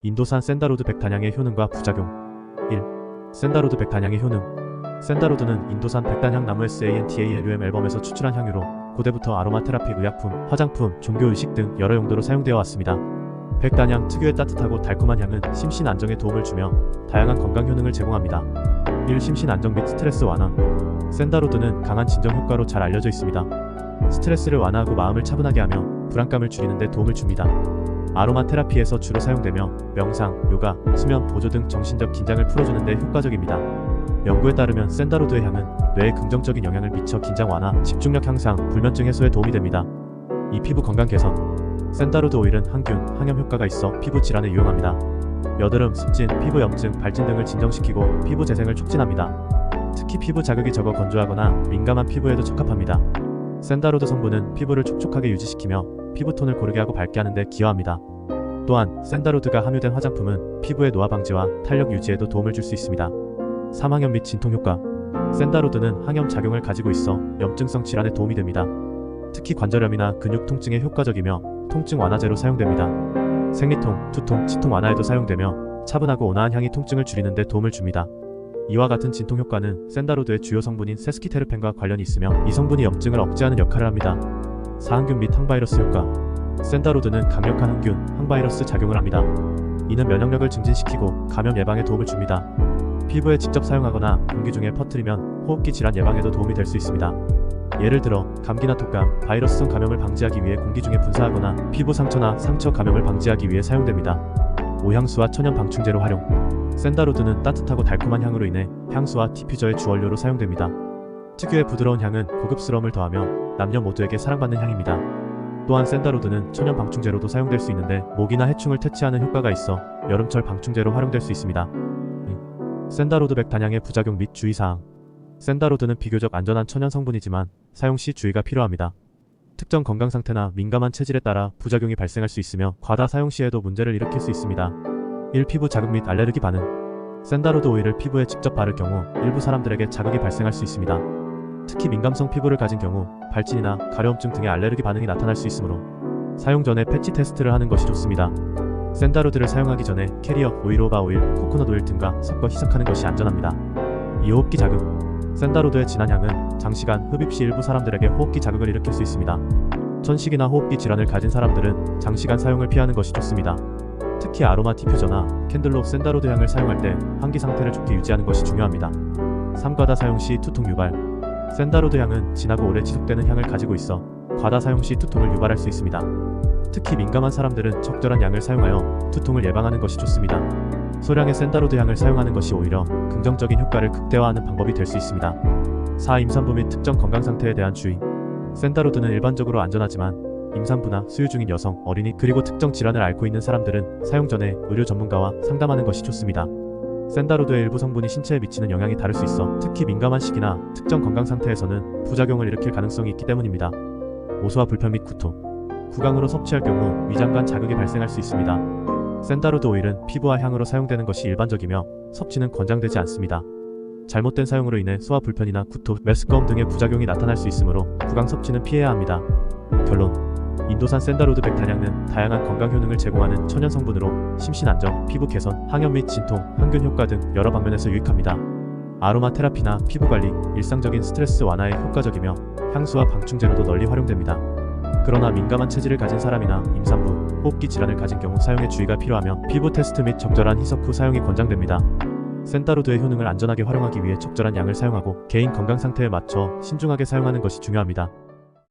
인도산 샌다로드 백단향의 효능과 부작용. 1. 샌다로드 백단향의 효능. 샌다로드는 인도산 백단향 나무 SANTALUM 앨범에서 추출한 향유로 고대부터 아로마 테라피, 의약품, 화장품, 종교 의식 등 여러 용도로 사용되어 왔습니다. 백단향 특유의 따뜻하고 달콤한 향은 심신 안정에 도움을 주며 다양한 건강 효능을 제공합니다. 1. 심신 안정 및 스트레스 완화. 샌다로드는 강한 진정 효과로 잘 알려져 있습니다. 스트레스를 완화하고 마음을 차분하게 하며 불안감을 줄이는 데 도움을 줍니다. 아로마 테라피에서 주로 사용되며 명상, 요가, 수면 보조 등 정신적 긴장을 풀어주는 데 효과적입니다. 연구에 따르면 샌다로드의 향은 뇌에 긍정적인 영향을 미쳐 긴장 완화, 집중력 향상, 불면증 해소에 도움이 됩니다. 2. 피부 건강 개선. 샌다로드 오일은 항균, 항염 효과가 있어 피부 질환에 유용합니다. 여드름, 습진, 피부 염증, 발진 등을 진정시키고 피부 재생을 촉진합니다. 특히 피부 자극이 적어 건조하거나 민감한 피부에도 적합합니다. 샌다로드 성분은 피부를 촉촉하게 유지시키며 피부톤을 고르게 하고 밝게 하는 데 기여합니다. 또한 샌다로드가 함유된 화장품은 피부의 노화 방지와 탄력 유지에도 도움을 줄 수 있습니다. 3. 항염 및 진통 효과. 샌다로드는 항염 작용을 가지고 있어 염증성 질환에 도움이 됩니다. 특히 관절염이나 근육 통증에 효과적이며 통증 완화제로 사용됩니다. 생리통, 두통, 치통 완화에도 사용되며 차분하고 온화한 향이 통증을 줄이는 데 도움을 줍니다. 이와 같은 진통 효과는 샌다로드의 주요 성분인 세스키테르펜과 관련이 있으며 이 성분이 염증을 억제하는 역할을 합니다. 4. 항균 및 항바이러스 효과. 샌다로드는 강력한 항균, 항바이러스 작용을 합니다. 이는 면역력을 증진시키고 감염 예방에 도움을 줍니다. 피부에 직접 사용하거나 공기 중에 퍼뜨리면 호흡기 질환 예방에도 도움이 될 수 있습니다. 예를 들어 감기나 독감, 바이러스성 감염을 방지하기 위해 공기 중에 분사하거나 피부 상처나 상처 감염을 방지하기 위해 사용됩니다. 5. 향수와 천연 방충제로 활용. 샌다로드는 따뜻하고 달콤한 향으로 인해 향수와 디퓨저의 주원료로 사용됩니다. 특유의 부드러운 향은 고급스러움을 더하며 남녀 모두에게 사랑받는 향입니다. 또한 샌다로드는 천연 방충제로도 사용될 수 있는데 모기나 해충을 퇴치하는 효과가 있어 여름철 방충제로 활용될 수 있습니다. 샌다로드 백단향의 부작용 및 주의사항. 샌다로드는 비교적 안전한 천연 성분이지만 사용 시 주의가 필요합니다. 특정 건강 상태나 민감한 체질에 따라 부작용이 발생할 수 있으며 과다 사용 시에도 문제를 일으킬 수 있습니다. 1. 피부 자극 및 알레르기 반응. 샌다로드 오일을 피부에 직접 바를 경우 일부 사람들에게 자극이 발생할 수 있습니다. 특히 민감성 피부를 가진 경우 발진이나 가려움증 등의 알레르기 반응이 나타날 수 있으므로 사용 전에 패치 테스트를 하는 것이 좋습니다. 샌다로드를 사용하기 전에 캐리어, 오이로바 오일, 코코넛 오일 등과 섞어 희석하는 것이 안전합니다. 2. 호흡기 자극. 샌다로드의 진한 향은 장시간 흡입 시 일부 사람들에게 호흡기 자극을 일으킬 수 있습니다. 천식이나 호흡기 질환을 가진 사람들은 장시간 사용을 피하는 것이 좋습니다. 특히 아로마 디퓨저나 캔들로 샌다로드 향을 사용할 때 환기 상태를 좋게 유지하는 것이 중요합니다. 3. 과다 사용 시 투통 유발. 샌다로드 향은 진하고 오래 지속되는 향을 가지고 있어 과다 사용 시 투통을 유발할 수 있습니다. 특히 민감한 사람들은 적절한 양을 사용하여 투통을 예방하는 것이 좋습니다. 소량의 샌다로드 향을 사용하는 것이 오히려 긍정적인 효과를 극대화하는 방법이 될 수 있습니다. 4. 임산부 및 특정 건강 상태에 대한 주의. 샌다로드는 일반적으로 안전하지만 임산부나 수유 중인 여성, 어린이, 그리고 특정 질환을 앓고 있는 사람들은 사용 전에 의료 전문가와 상담하는 것이 좋습니다. 샌다로드의 일부 성분이 신체에 미치는 영향이 다를 수 있어 특히 민감한 시기나 특정 건강 상태에서는 부작용을 일으킬 가능성이 있기 때문입니다. 오소와 불편 및 구토. 구강으로 섭취할 경우 위장관 자극이 발생할 수 있습니다. 샌다로드 오일은 피부와 향으로 사용되는 것이 일반적이며 섭취는 권장되지 않습니다. 잘못된 사용으로 인해 소화 불편이나 구토, 메스꺼움 등의 부작용이 나타날 수 있으므로 구강 섭취는 피해야 합니다. 결론. 인도산 샌다로드 백단향은 다양한 건강 효능을 제공하는 천연 성분으로 심신 안정, 피부 개선, 항염 및 진통, 항균 효과 등 여러 방면에서 유익합니다. 아로마 테라피나 피부 관리, 일상적인 스트레스 완화에 효과적이며 향수와 방충제로도 널리 활용됩니다. 그러나 민감한 체질을 가진 사람이나 임산부, 호흡기 질환을 가진 경우 사용에 주의가 필요하며 피부 테스트 및 적절한 희석 후 사용이 권장됩니다. 샌다로드의 효능을 안전하게 활용하기 위해 적절한 양을 사용하고 개인 건강 상태에 맞춰 신중하게 사용하는 것이 중요합니다.